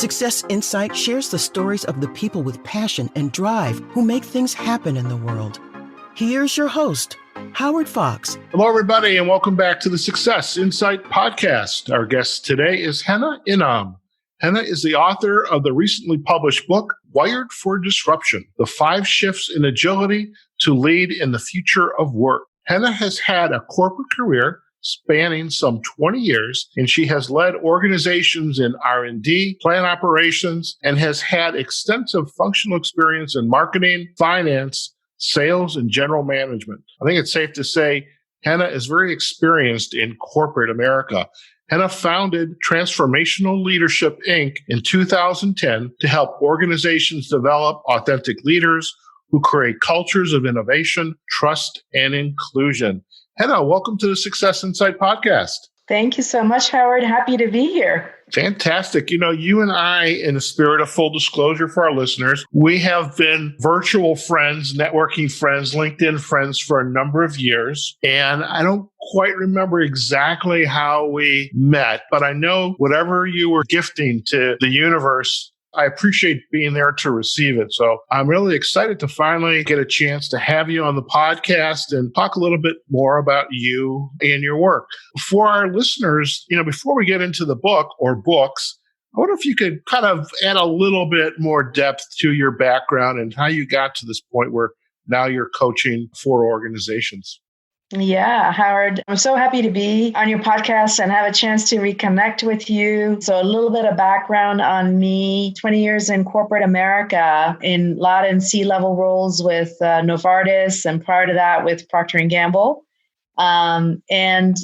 Success Insight shares the stories of the people with passion and drive who make things happen in the world. Here's your host, Howard Fox. Hello, everybody, and welcome back to the Success Insight podcast. Our guest today is Henna Inam. Henna is the author of the recently published book, Wired for Disruption, The 5 Shifts in Agility to Lead in the Future of Work. Henna has had a corporate career spanning some 20 years, and she has led organizations in R&D, plant operations, and has had extensive functional experience in marketing, finance, sales, and general management. I think it's safe to say Henna is very experienced in corporate America. Henna founded Transformational Leadership Inc. in 2010 to help organizations develop authentic leaders who create cultures of innovation, trust, and inclusion. Henna, welcome to the Success Insight podcast. Thank you so much, Howard. Happy to be here. Fantastic. You know, you and I, in the spirit of full disclosure for our listeners, we have been virtual friends, networking friends, LinkedIn friends for a number of years. And I don't quite remember exactly how we met, but I know whatever you were gifting to the universe, I appreciate being there to receive it. So I'm really excited to finally get a chance to have you on the podcast and talk a little bit more about you and your work. For our listeners, before we get into the book or books, I wonder if you could kind of add a little bit more depth to your background and how you got to this point where now you're coaching for organizations. Yeah, Howard, I'm so happy to be on your podcast and have a chance to reconnect with you. So a little bit of background on me, 20 years in corporate America, in a lot in C-level roles with Novartis, and prior to that with Procter & Gamble. And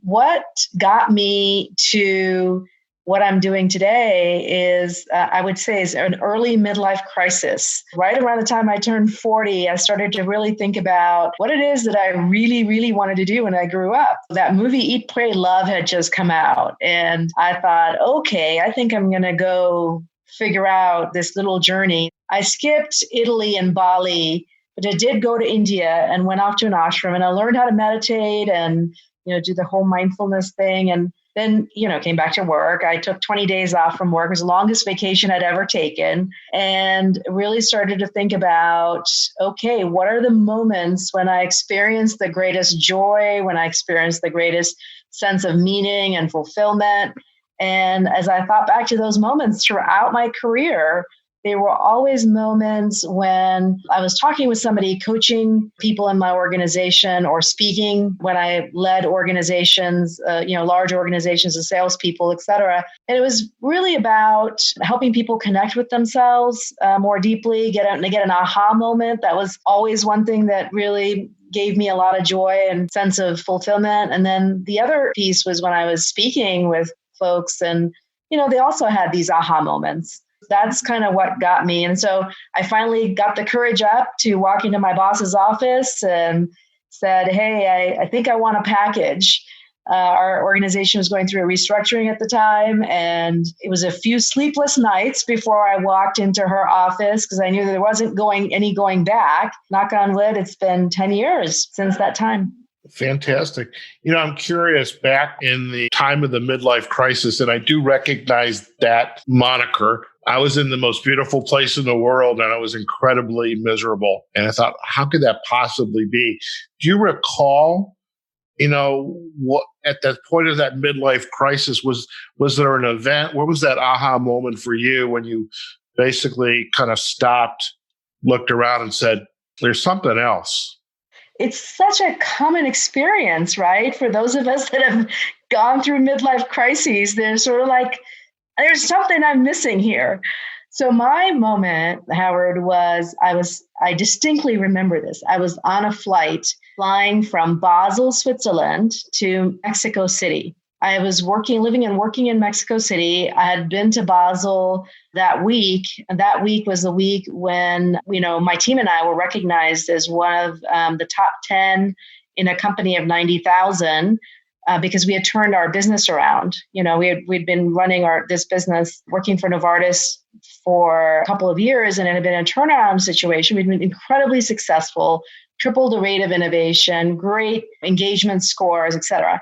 what got me to what I'm doing today is, I would say, is an early midlife crisis. Right around the time I turned 40, I started to really think about what it is that I really, really wanted to do when I grew up. That movie, Eat, Pray, Love, had just come out. And I thought, okay, I think I'm going to go figure out this little journey. I skipped Italy and Bali, but I did go to India and went off to an ashram, and I learned how to meditate and, do the whole mindfulness thing. And then, came back to work. I took 20 days off from work. It was the longest vacation I'd ever taken, and really started to think about, okay, what are the moments when I experience the greatest joy, when I experience the greatest sense of meaning and fulfillment? And as I thought back to those moments throughout my career, there were always moments when I was talking with somebody, coaching people in my organization, or speaking when I led organizations, large organizations of salespeople, et cetera. And it was really about helping people connect with themselves more deeply, get an aha moment. That was always one thing that really gave me a lot of joy and sense of fulfillment. And then the other piece was when I was speaking with folks, and, they also had these aha moments. That's kind of what got me. And so I finally got the courage up to walk into my boss's office and said, hey, I think I want a package. Our organization was going through a restructuring at the time, and it was a few sleepless nights before I walked into her office because I knew there wasn't going back. Knock on wood, it's been 10 years since that time. Fantastic. I'm curious, back in the time of the midlife crisis, and I do recognize that moniker, I was in the most beautiful place in the world and I was incredibly miserable. And I thought, how could that possibly be? Do you recall, what at that point of that midlife crisis, was there an event? What was that aha moment for you when you basically kind of stopped, looked around and said, there's something else? It's such a common experience, right? For those of us that have gone through midlife crises, they're sort of like, there's something I'm missing here. So my moment, Howard, was I distinctly remember this. I was on a flight flying from Basel, Switzerland to Mexico City. I was living and working in Mexico City. I had been to Basel that week, and that week was the week when, my team and I were recognized as one of the top 10 in a company of 90,000. Because we had turned our business around. We'd been running this business, working for Novartis for a couple of years, and it had been a turnaround situation. We'd been incredibly successful, tripled the rate of innovation, great engagement scores, et cetera.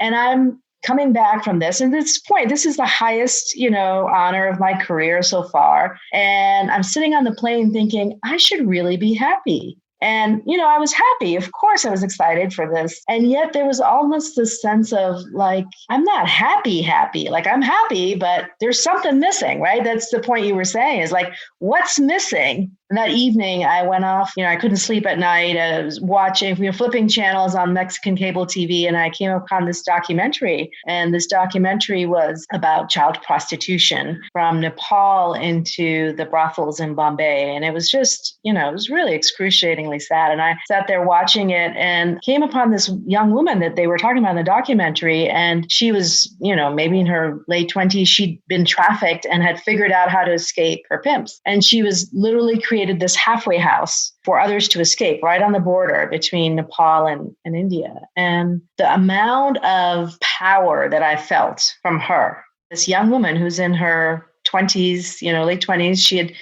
And I'm coming back from this, and at this point, this is the highest, honor of my career so far. And I'm sitting on the plane thinking, I should really be happy. And, I was happy. Of course, I was excited for this. And yet there was almost this sense of like, I'm not happy. Like I'm happy, but there's something missing, right? That's the point you were saying is like, what's missing? And that evening I went off, I couldn't sleep at night. I was watching, flipping channels on Mexican cable TV, and I came upon this documentary. And this documentary was about child prostitution from Nepal into the brothels in Bombay. And it was just, it was really excruciatingly sad. And I sat there watching it and came upon this young woman that they were talking about in the documentary. And she was, maybe in her late 20s, she'd been trafficked and had figured out how to escape her pimps. And she was literally created this halfway house for others to escape right on the border between Nepal and India. And the amount of power that I felt from her, this young woman who's in her 20s, late 20s, she had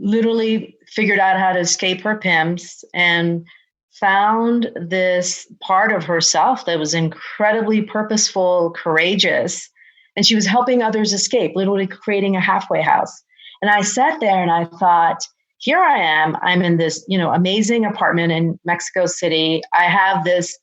literally figured out how to escape her pimps and found this part of herself that was incredibly purposeful, courageous, and she was helping others escape, literally creating a halfway house. And I sat there and I thought, here I am. I'm in this, amazing apartment in Mexico City. I have this,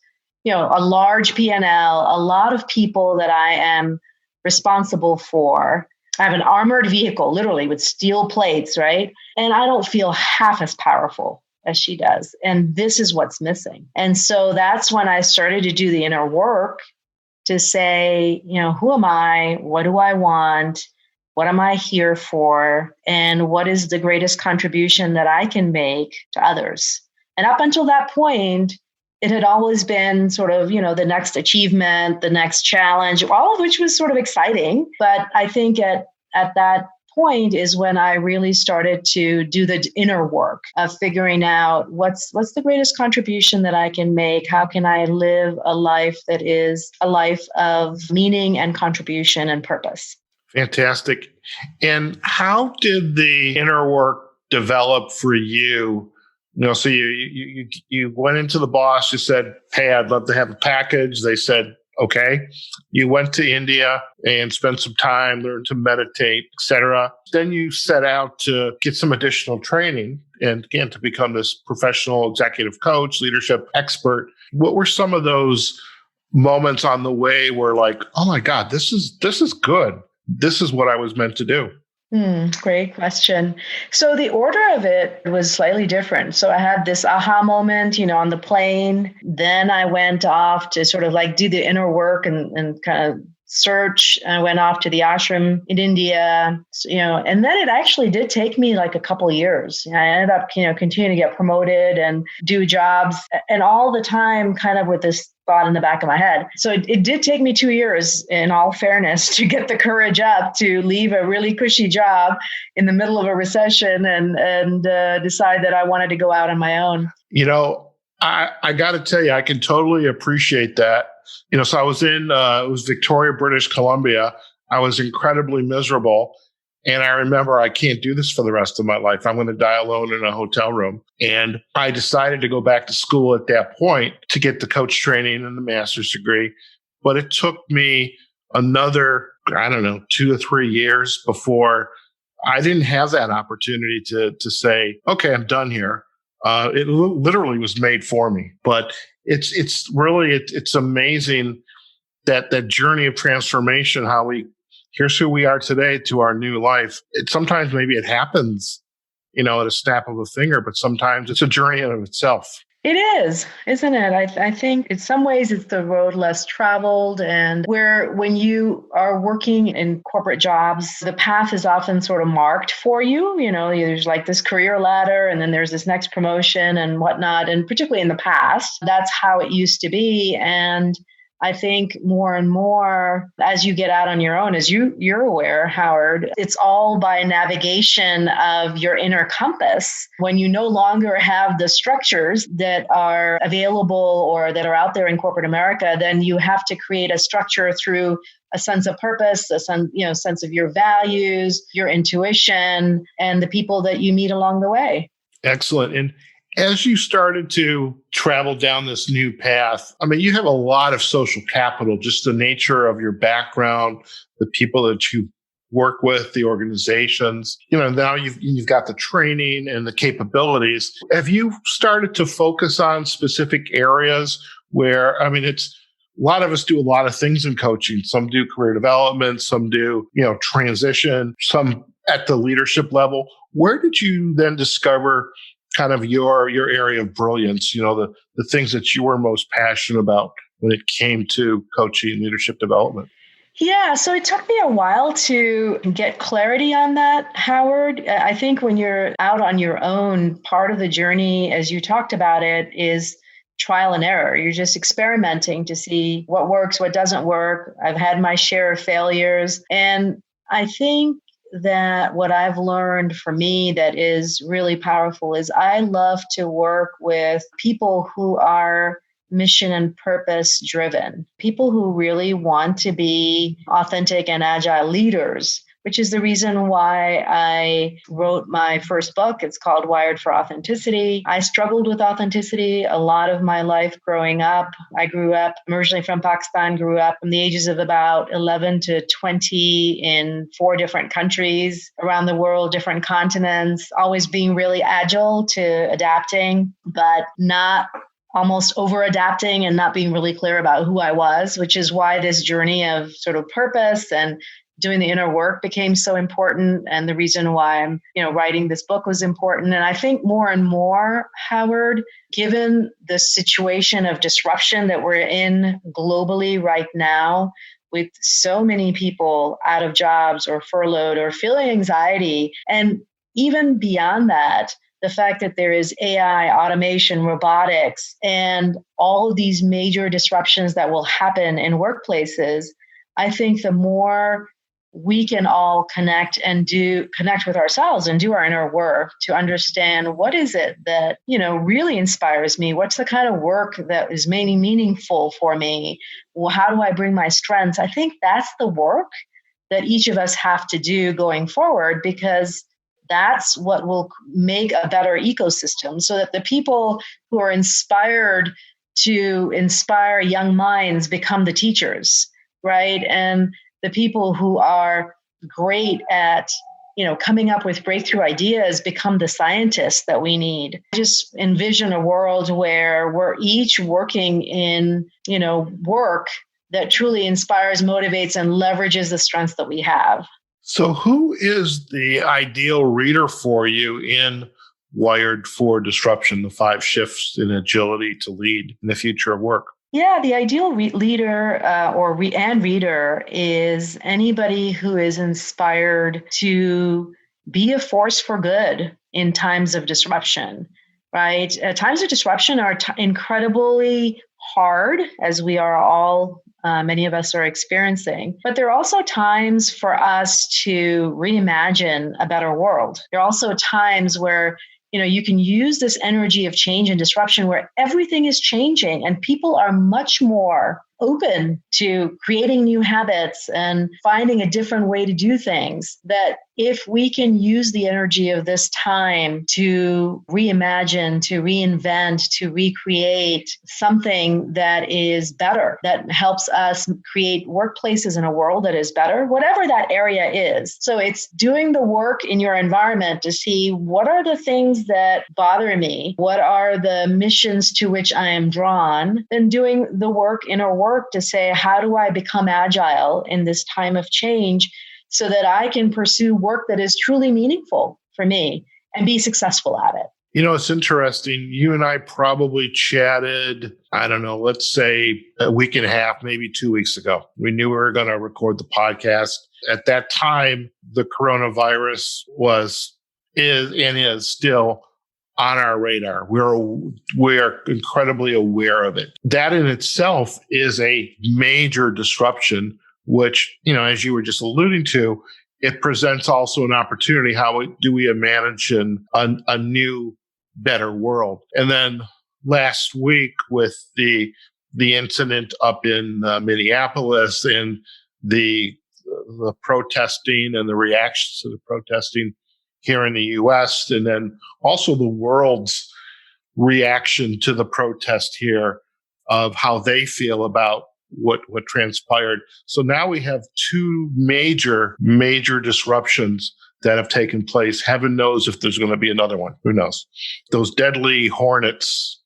a large P&L, a lot of people that I am responsible for. I have an armored vehicle, literally with steel plates, right? And I don't feel half as powerful as she does. And this is what's missing. And so that's when I started to do the inner work to say, who am I? What do I want? What am I here for? And what is the greatest contribution that I can make to others? And up until that point, it had always been sort of, the next achievement, the next challenge, all of which was sort of exciting. But I think at that point is when I really started to do the inner work of figuring out what's the greatest contribution that I can make? How can I live a life that is a life of meaning and contribution and purpose? Fantastic. And how did the inner work develop for you? So you went into the boss, you said, hey, I'd love to have a package. They said, okay. You went to India and spent some time, learned to meditate, etc. Then you set out to get some additional training and again, to become this professional executive coach, leadership expert. What were some of those moments on the way where like, oh my God, this is good. This is what I was meant to do? Great question. So the order of it was slightly different. So I had this aha moment, on the plane. Then I went off to sort of like do the inner work and kind of search. I went off to the ashram in India, and then it actually did take me like a couple of years. I ended up, continuing to get promoted and do jobs, and all the time kind of with this thought in the back of my head. So it did take me 2 years, in all fairness, to get the courage up to leave a really cushy job in the middle of a recession and decide that I wanted to go out on my own. I got to tell you, I can totally appreciate that. So I was in, it was Victoria, British Columbia. I was incredibly miserable. And I remember I can't do this for the rest of my life. I'm going to die alone in a hotel room. And I decided to go back to school at that point to get the coach training and the master's degree. But it took me another, 2 to 3 years before I didn't have that opportunity to say, okay, I'm done here. It literally was made for me. But it's really amazing that journey of transformation, here's who we are today to our new life. Sometimes maybe it happens, at a snap of a finger, but sometimes it's a journey in of itself. It is, isn't it? I think in some ways it's the road less traveled, and when you are working in corporate jobs, the path is often sort of marked for you. There's like this career ladder, and then there's this next promotion and whatnot. And particularly in the past, that's how it used to be. And I think more and more as you get out on your own, as you're aware, Howard, it's all by navigation of your inner compass. When you no longer have the structures that are available or that are out there in corporate America, then you have to create a structure through a sense of purpose, sense of your values, your intuition, and the people that you meet along the way. Excellent. As you started to travel down this new path, I mean, you have a lot of social capital, just the nature of your background, the people that you work with, the organizations. Now you've got the training and the capabilities. Have you started to focus on specific areas where, I mean, it's a lot of us do a lot of things in coaching. Some do career development, some do, transition, some at the leadership level. Where did you then discover kind of your area of brilliance, the things that you were most passionate about when it came to coaching and leadership development? Yeah, so it took me a while to get clarity on that, Howard. I think when you're out on your own, part of the journey, as you talked about it, is trial and error. You're just experimenting to see what works, what doesn't work. I've had my share of failures. And I think that what I've learned for me that is really powerful is I love to work with people who are mission and purpose driven, people who really want to be authentic and agile leaders, which is the reason why I wrote my first book. It's called Wired for Authenticity. I struggled with authenticity a lot of my life growing up. I grew up originally from Pakistan, grew up from the ages of about 11 to 20 in 4 different countries around the world, different continents, always being really agile to adapting, but not almost over adapting and not being really clear about who I was, which is why this journey of sort of purpose and doing the inner work became so important. And the reason why I'm, writing this book was important. And I think more and more, Howard, given the situation of disruption that we're in globally right now, with so many people out of jobs or furloughed or feeling anxiety, and even beyond that, the fact that there is AI, automation, robotics, and all of these major disruptions that will happen in workplaces, I think the more we can all connect with ourselves and do our inner work to understand what is it that, really inspires me? What's the kind of work that is meaningful for me? Well, how do I bring my strengths? I think that's the work that each of us have to do going forward, because that's what will make a better ecosystem, so that the people who are inspired to inspire young minds become the teachers, right? And the people who are great at, coming up with breakthrough ideas become the scientists that we need. I just envision a world where we're each working in, work that truly inspires, motivates, and leverages the strengths that we have. So who is the ideal reader for you in Wired for Disruption, the 5 shifts in agility to lead in the future of work? Yeah, the ideal leader and reader is anybody who is inspired to be a force for good in times of disruption, right? Times of disruption are incredibly hard, as we are all many of us are experiencing. But there are also times for us to reimagine a better world. There are also times where you can use this energy of change and disruption where everything is changing and people are much more open to creating new habits and finding a different way to do things, that if we can use the energy of this time to reimagine, to reinvent, to recreate something that is better, that helps us create workplaces in a world that is better, whatever that area is. So it's doing the work in your environment to see what are the things that bother me, what are the missions to which I am drawn, then doing the work, inner work, to say, how do I become agile in this time of change so that I can pursue work that is truly meaningful for me and be successful at it? It's interesting. You and I probably chatted, I don't know, let's say a week and a half, maybe 2 weeks ago. We knew we were going to record the podcast. At that time, the coronavirus is still on our radar. We are incredibly aware of it. That in itself is a major disruption, which, as you were just alluding to, it presents also an opportunity. How do we imagine a new, better world? And then last week with the incident up in Minneapolis and the protesting and the reactions to the protesting here in the U.S., and then also the world's reaction to the protest here of how they feel about what transpired. So now we have two major disruptions that have taken place. Heaven knows if there's going to be another one. Who knows? Those deadly hornets,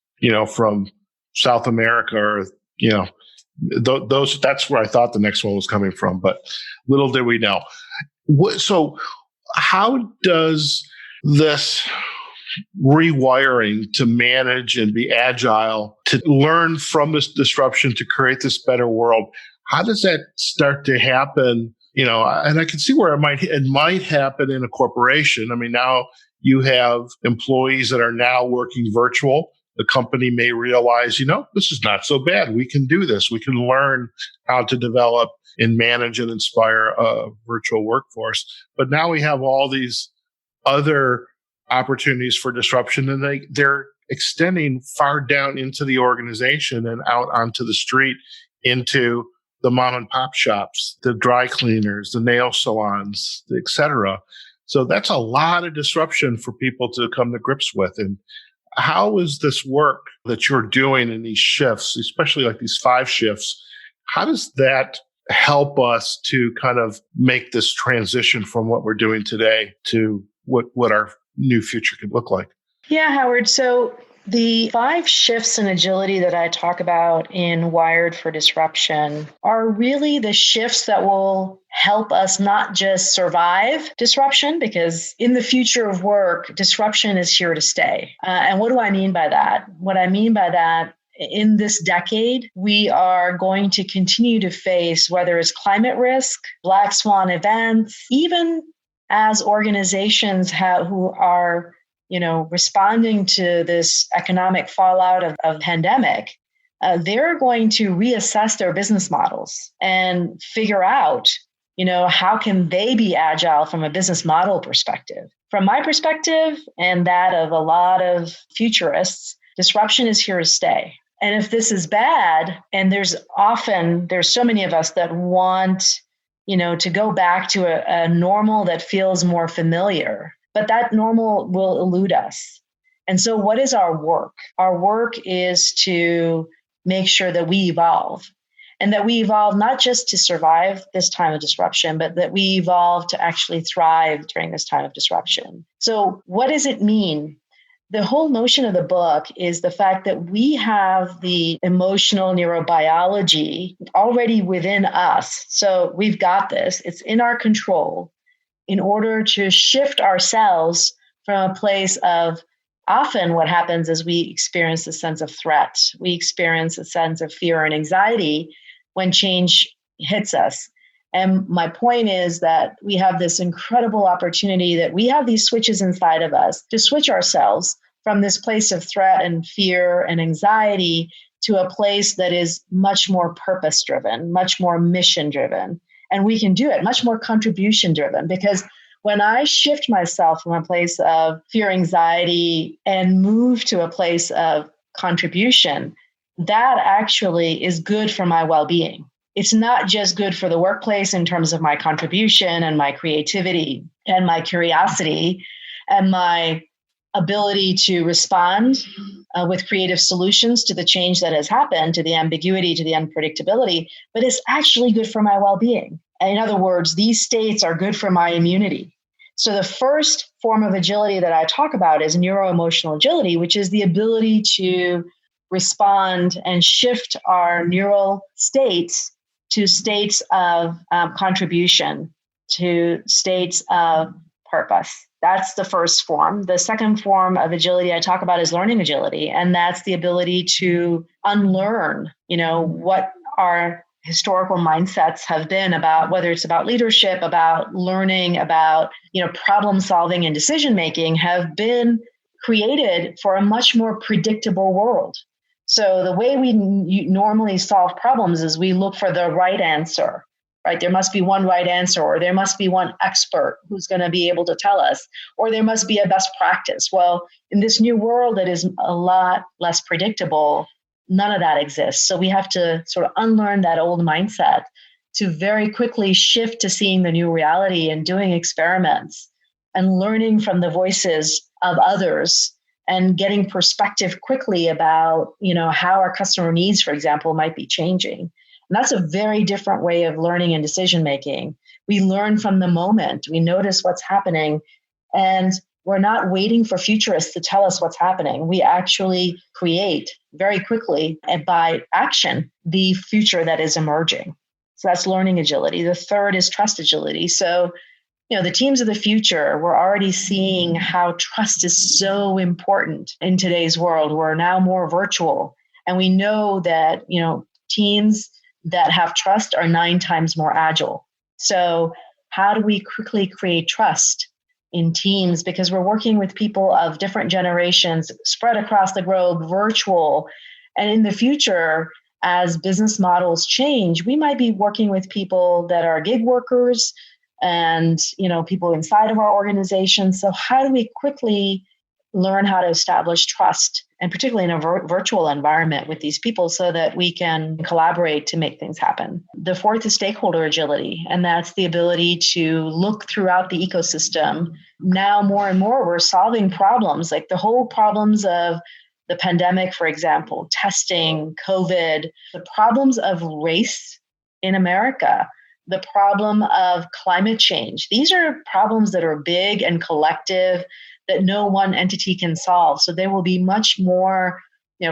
from South America, or, those, that's where I thought the next one was coming from, but little did we know. So how does this rewiring to manage and be agile, to learn from this disruption to create this better world, how does that start to happen? And I can see where it might happen in a corporation. I mean, now you have employees that are now working virtual. The company may realize, this is not so bad. We can do this. We can learn how to develop and manage and inspire a virtual workforce. But now we have all these other opportunities for disruption, and they're extending far down into the organization and out onto the street, into the mom and pop shops, the dry cleaners, the nail salons, et cetera. So that's a lot of disruption for people to come to grips with. And how is this work that you're doing in these shifts, especially like these 5 shifts, how does that help us to kind of make this transition from what we're doing today to what our new future could look like? Yeah, Howard. So the 5 shifts in agility that I talk about in Wired for Disruption are really the shifts that will help us not just survive disruption, because in the future of work, disruption is here to stay. And what do I mean by that? What I mean by that, in this decade, we are going to continue to face, whether it's climate risk, black swan events, even as organizations who are responding to this economic fallout of pandemic, they're going to reassess their business models and figure out, how can they be agile from a business model perspective. From my perspective and that of a lot of futurists, disruption is here to stay. And if this is bad, and there's so many of us that want, to go back to a normal that feels more familiar, but that normal will elude us. And so what is our work? Our work is to make sure that we evolve, and that we evolve not just to survive this time of disruption, but that we evolve to actually thrive during this time of disruption. So what does it mean? The whole notion of the book is the fact that we have the emotional neurobiology already within us. So we've got this. It's in our control in order to shift ourselves from a place of, often what happens is we experience a sense of threat. We experience a sense of fear and anxiety when change hits us. And my point is that we have this incredible opportunity, that we have these switches inside of us to switch ourselves from this place of threat and fear and anxiety to a place that is much more purpose-driven, much more mission-driven. And we can do it much more contribution-driven, because when I shift myself from a place of fear, anxiety, and move to a place of contribution, that actually is good for my well-being. It's not just good for the workplace in terms of my contribution and my creativity and my curiosity and my ability to respond with creative solutions to the change that has happened, to the ambiguity, to the unpredictability, but it's actually good for my well-being. In other words, these states are good for my immunity. So the first form of agility that I talk about is neuroemotional agility, which is the ability to respond and shift our neural states to states of contribution, to states of purpose. That's the first form. The second form of agility I talk about is learning agility. And that's the ability to unlearn, what our historical mindsets have been about, whether it's about leadership, about learning, about, problem solving and decision making, have been created for a much more predictable world. So the way we normally solve problems is we look for the right answer, right? There must be one right answer, or there must be one expert who's going to be able to tell us, or there must be a best practice. Well, in this new world that is a lot less predictable, none of that exists. So we have to sort of unlearn that old mindset to very quickly shift to seeing the new reality and doing experiments and learning from the voices of others and getting perspective quickly about, how our customer needs, for example, might be changing. And that's a very different way of learning and decision making. We learn from the moment. We notice what's happening, and we're not waiting for futurists to tell us what's happening. We actually create very quickly and by action the future that is emerging. So that's learning agility. The third is trust agility. So, the teams of the future, we're already seeing how trust is so important in today's world. We're now more virtual. And we know that, teams that have trust are 9 times more agile. So how do we quickly create trust in teams? Because we're working with people of different generations spread across the globe, virtual. And in the future, as business models change, we might be working with people that are gig workers and, people inside of our organization. So how do we quickly learn how to establish trust, and particularly in a virtual environment with these people, so that we can collaborate to make things happen? The fourth is stakeholder agility, and that's the ability to look throughout the ecosystem. Now, more and more, we're solving problems, like the whole problems of the pandemic, for example, testing, COVID, the problems of race in America, the problem of climate change. These are problems that are big and collective that no one entity can solve. So there will be much more,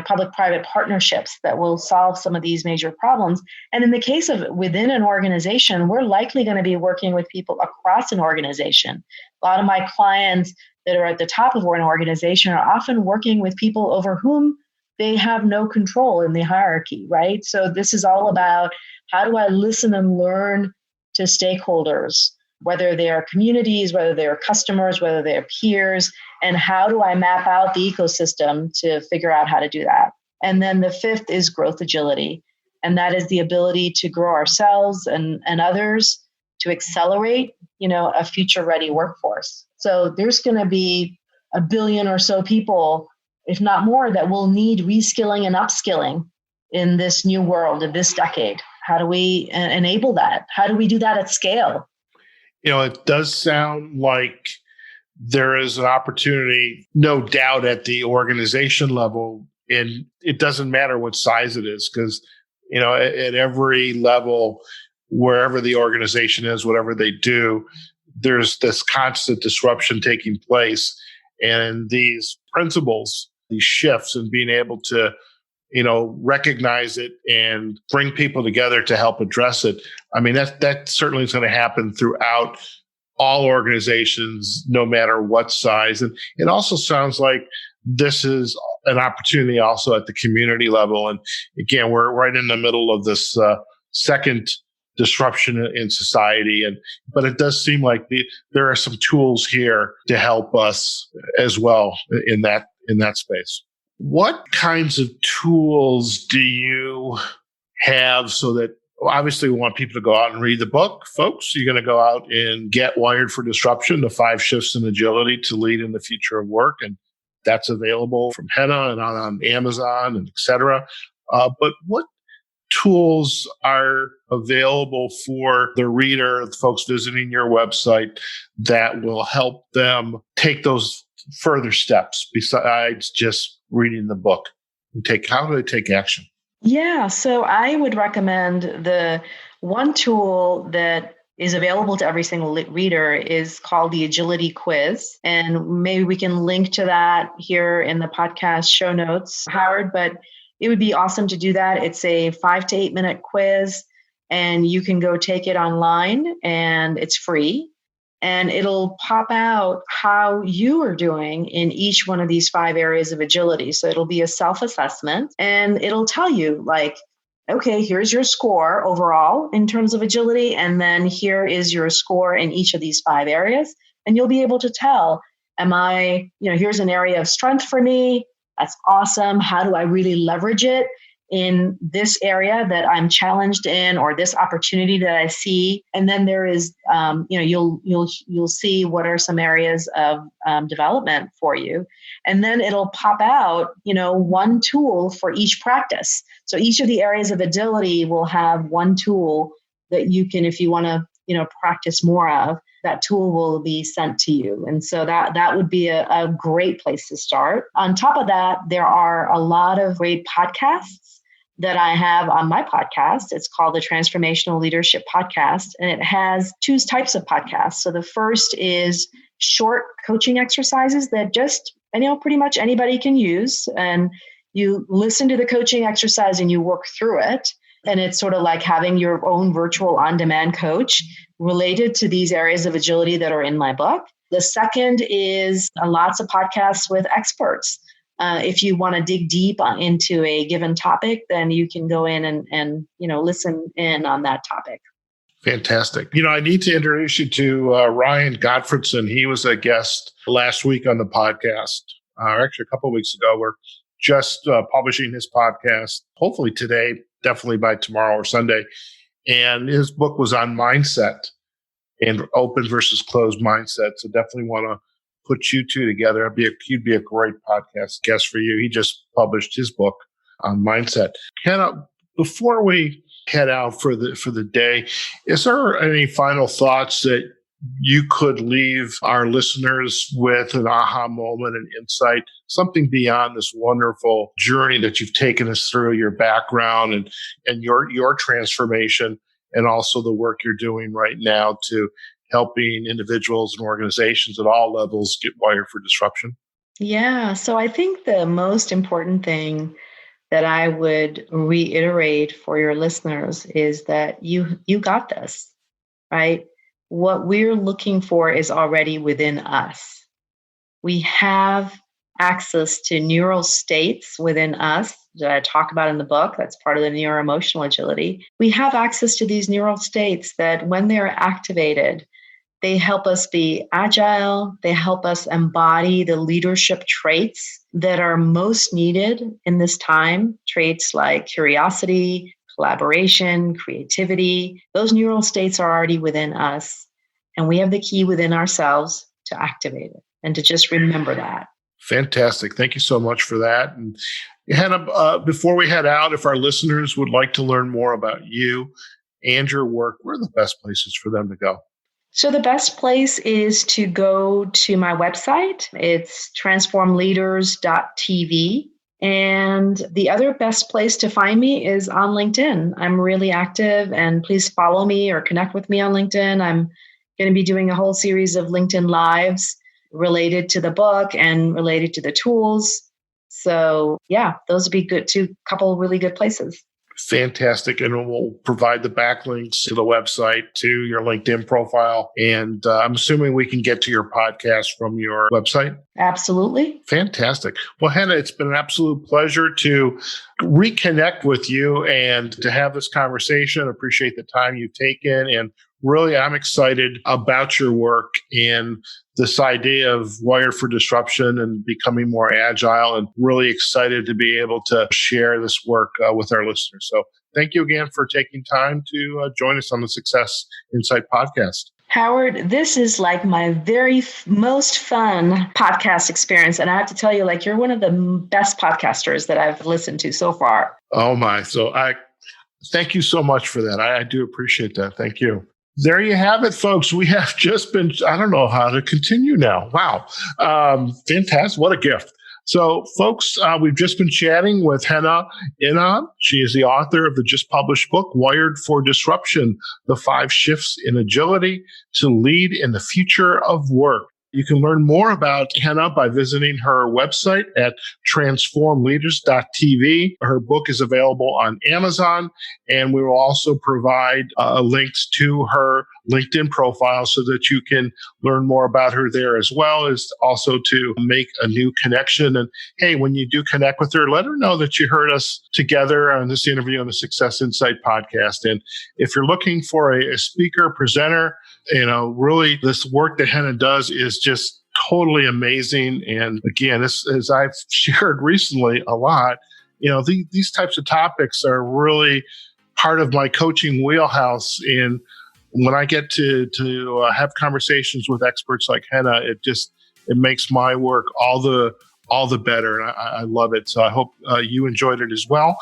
public-private partnerships that will solve some of these major problems. And in the case of within an organization, we're likely going to be working with people across an organization. A lot of my clients that are at the top of an organization are often working with people over whom they have no control in the hierarchy, right? So this is all about, how do I listen and learn to stakeholders, whether they are communities, whether they are customers, whether they are peers, and how do I map out the ecosystem to figure out how to do that? And then the fifth is growth agility. And that is the ability to grow ourselves and others to accelerate, a future-ready workforce. So there's going to be 1 billion or so people, if not more, that will need reskilling and upskilling in this new world of this decade. How do we enable that? How do we do that at scale? It does sound like there is an opportunity, no doubt, at the organization level. And it doesn't matter what size it is, because, at every level, wherever the organization is, whatever they do, there's this constant disruption taking place. And these principles, these shifts, and being able to recognize it and bring people together to help address it. I mean, that certainly is going to happen throughout all organizations, no matter what size. And it also sounds like this is an opportunity also at the community level. And again, we're right in the middle of this second disruption in society. But it does seem like there are some tools here to help us as well in that space. What kinds of tools do you have so that, obviously we want people to go out and read the book, folks? You're going to go out and get Wired for Disruption, the 5 Shifts in Agility to Lead in the Future of Work. And that's available from Henna and on Amazon and et cetera. But what tools are available for the reader, the folks visiting your website, that will help them take those further steps besides just reading the book? How do they take action? Yeah, so I would recommend the one tool that is available to every single reader is called the Agility Quiz. And maybe we can link to that here in the podcast show notes, Howard, but it would be awesome to do that. It's a 5 to 8 minute quiz, and you can go take it online, and it's free. And it'll pop out how you are doing in each one of these 5 areas of agility. So it'll be a self-assessment, and it'll tell you, like, okay, here's your score overall in terms of agility, and then here is your score in each of these 5 areas. And you'll be able to tell, here's an area of strength for me. That's awesome. How do I really leverage it in this area that I'm challenged in, or this opportunity that I see? And then there is, you'll see what are some areas of development for you. And then it'll pop out, one tool for each practice. So each of the areas of agility will have one tool that you can, if you want to, practice more of, that tool will be sent to you. And so that would be a great place to start. On top of that, there are a lot of great podcasts that I have on my podcast. It's called the Transformational Leadership Podcast, and it has two types of podcasts. So the first is short coaching exercises that just, pretty much anybody can use. And you listen to the coaching exercise and you work through it. And it's sort of like having your own virtual on-demand coach related to these areas of agility that are in my book. The second is lots of podcasts with experts. If you want to dig deep into a given topic, then you can go in and listen in on that topic. Fantastic. I need to introduce you to Ryan Gottfredson. He was a guest last week on the podcast, actually a couple of weeks ago. We're just publishing his podcast, hopefully today, definitely by tomorrow or Sunday. And his book was on mindset and open versus closed mindset. So definitely want to put you two together. He'd be a great podcast guest for you. He just published his book on mindset. Henna, before we head out for the day, is there any final thoughts that you could leave our listeners with, an aha moment, an insight, something beyond this wonderful journey that you've taken us through, your background and your transformation, and also the work you're doing right now to helping individuals and organizations at all levels get wired for disruption? Yeah. So I think the most important thing that I would reiterate for your listeners is that you got this, right? What we're looking for is already within us. We have access to neural states within us that I talk about in the book. That's part of the neuroemotional agility. We have access to these neural states that when they're activated, they help us be agile. They help us embody the leadership traits that are most needed in this time. Traits like curiosity, collaboration, creativity. Those neural states are already within us. And we have the key within ourselves to activate it and to just remember that. Fantastic. Thank you so much for that. And Henna, before we head out, if our listeners would like to learn more about you and your work, where are the best places for them to go? So the best place is to go to my website. It's transformleaders.tv. And the other best place to find me is on LinkedIn. I'm really active, and please follow me or connect with me on LinkedIn. I'm going to be doing a whole series of LinkedIn Lives related to the book and related to the tools. So yeah, those would be good too. Couple of really good places. Fantastic. And we'll provide the backlinks to the website, to your LinkedIn profile. And I'm assuming we can get to your podcast from your website? Absolutely. Fantastic. Well, Henna, it's been an absolute pleasure to reconnect with you and to have this conversation. Appreciate the time you've taken. And really, I'm excited about your work and this idea of wired for disruption and becoming more agile, and really excited to be able to share this work with our listeners. So thank you again for taking time to join us on the Success Insight podcast. Howard, this is like my very most fun podcast experience. And I have to tell you, you're one of the best podcasters that I've listened to so far. Oh my. So I thank you so much for that. I do appreciate that. Thank you. There you have it, folks. We have just been, I don't know how to continue now. Wow. Fantastic. What a gift. So, folks, we've just been chatting with Henna Inam. She is the author of the just published book, Wired for Disruption, The 5 Shifts in Agility to Lead in the Future of Work. You can learn more about Henna by visiting her website at transformleaders.tv. Her book is available on Amazon, and we will also provide links to her LinkedIn profile so that you can learn more about her there, as well as also to make a new connection. And hey, when you do connect with her, let her know that you heard us together on this interview on the Success Insight podcast. And if you're looking for a speaker, presenter, really this work that Henna does is just totally amazing. And again, this, as I've shared recently a lot, these types of topics are really part of my coaching wheelhouse. And when I get to have conversations with experts like Henna, it makes my work all the better. And I love it. So I hope you enjoyed it as well.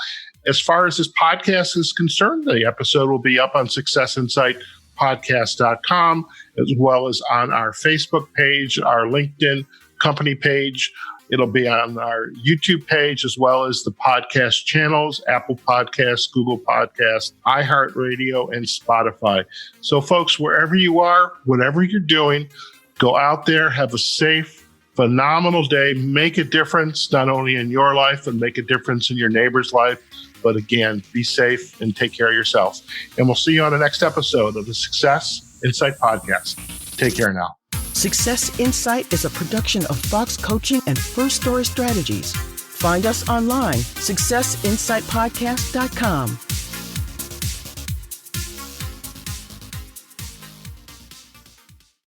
As far as this podcast is concerned, the episode will be up on Success Insight insightpodcast.com, as well as on our Facebook page, our LinkedIn company page. It'll be on our YouTube page, as well as the podcast channels, Apple Podcasts, Google Podcasts, iHeartRadio, and Spotify. So folks, wherever you are, whatever you're doing, go out there, have a safe, phenomenal day, make a difference, not only in your life, but make a difference in your neighbor's life. But again, be safe and take care of yourself. And we'll see you on the next episode of the Success Insight Podcast. Take care now. Success Insight is a production of Fox Coaching and First Story Strategies. Find us online, successinsightpodcast.com.